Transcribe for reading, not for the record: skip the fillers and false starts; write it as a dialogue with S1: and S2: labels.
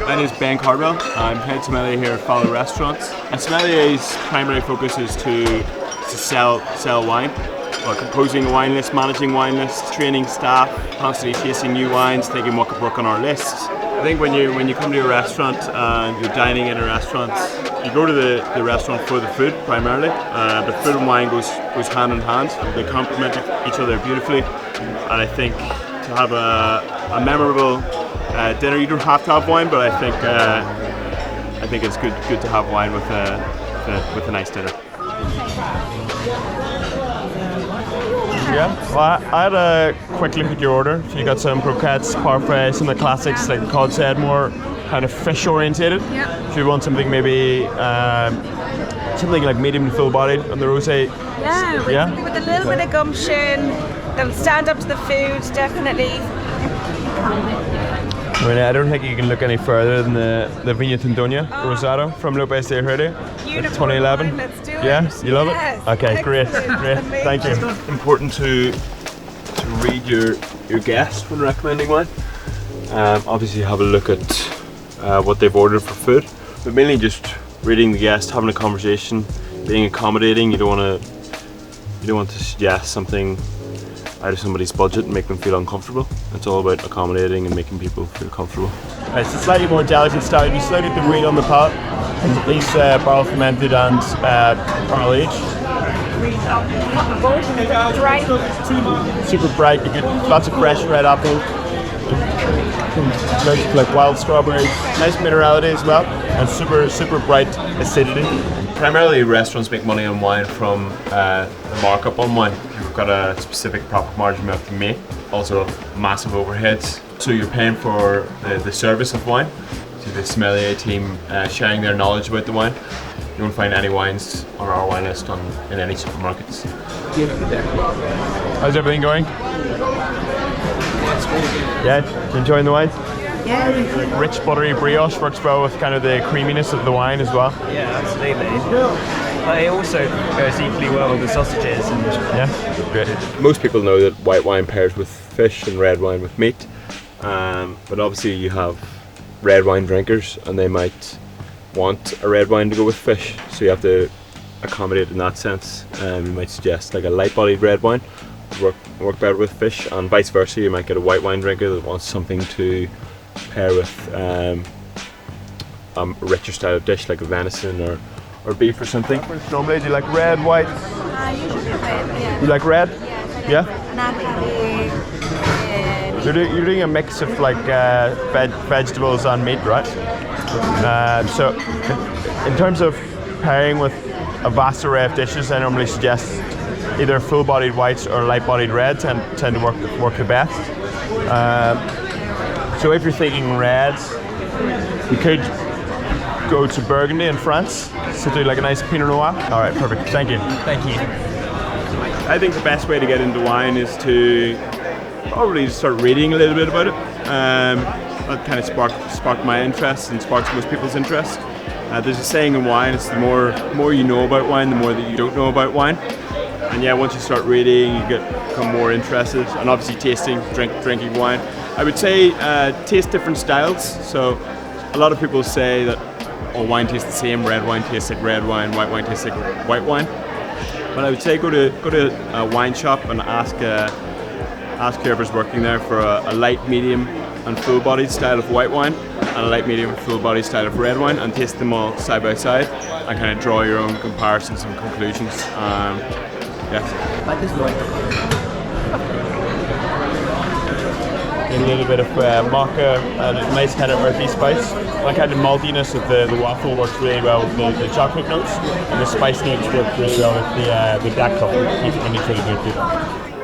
S1: My name is Ben Cardwell. I'm head sommelier here at Fallow restaurants. And sommelier's primary focus is to sell wine. Composing a wine list, managing wine lists, training staff, constantly tasting new wines, thinking what could work on our lists. I think when you come to a restaurant and you're dining in a restaurant, you go to the restaurant for the food primarily, but food and wine goes hand in hand. They complement each other beautifully, and I think to have a memorable dinner, you don't have to have wine, but I think it's good to have wine with a nice dinner. Yeah, well, I had a quick look at your order. So you got some croquettes, parfait, some of the classics like Cod said, more kind of fish orientated.
S2: Yeah.
S1: If you want something maybe something like medium to full bodied on the rosé.
S2: Yeah, with a little bit of gumption. They'll stand up to the food, definitely.
S1: I mean, I don't think you can look any further than the Viña Tintoña Rosado from Lopez de Herrera. 2011.
S2: Let's do it.
S1: Yeah, you love
S2: Yes.
S1: it? Okay, great. Thank you. Important to read your guest when recommending wine. Obviously have a look at what they've ordered for food, but mainly just reading the guest, having a conversation, being accommodating. You don't want to suggest something out of somebody's budget and make them feel uncomfortable. It's all about accommodating and making people feel comfortable. It's a slightly more delicate style. You slowly get the weight on the palate. These barrel fermented and barrel aged. Super bright. You get lots of fresh red apple. Like wild strawberries. Nice minerality as well, and super bright acidity. Primarily, restaurants make money on wine from the markup on wine. You've got a specific profit margin you have to make. Also, massive overheads. So you're paying for the service of wine. So the sommelier team sharing their knowledge about the wine. You won't find any wines on our wine list in any supermarkets. How's everything going? Yeah, you enjoying the wine?
S2: Yeah.
S1: Rich buttery brioche works well with kind of the creaminess of the wine as well.
S3: Yeah, absolutely. It also goes equally well with the sausages.
S1: Yeah, great. Most people know that white wine pairs with fish and red wine with meat, but obviously you have red wine drinkers and they might want a red wine to go with fish, so you have to accommodate in that sense. You might suggest like a light-bodied red wine would work better with fish, and vice versa. You might get a white wine drinker that wants something to pair with a richer style of dish like a venison or beef or something. Normally, do you like red, white?
S2: Usually red, yeah.
S1: You like red?
S2: Yeah.
S1: You're doing a mix of like vegetables and meat, right? So in terms of pairing with a vast array of dishes, I normally suggest either full-bodied whites or light-bodied reds tend to work the best. So if you're thinking reds, you could go to Burgundy in France to do like a nice Pinot Noir. All right, perfect. Thank you.
S3: Thank you.
S1: I think the best way to get into wine is to probably start reading a little bit about it. That kind of sparked my interest and sparks most people's interest. There's a saying in wine: it's the more you know about wine, the more that you don't know about wine. And yeah, once you start reading, you become more interested, and obviously drinking wine. I would say taste different styles. So a lot of people say that wine tastes the same. Red wine tastes like red wine. White wine tastes like white wine. But I would say go to a wine shop and ask whoever's working there for a light, medium, and full-bodied style of white wine and a light, medium, full-bodied style of red wine, and taste them all side by side and kind of draw your own comparisons and conclusions. A little bit of maca and a nice kind of earthy spice. That kind of maltiness of the waffle works really well with the chocolate notes, and the spice notes work really well with the dactyl. When you try to do it.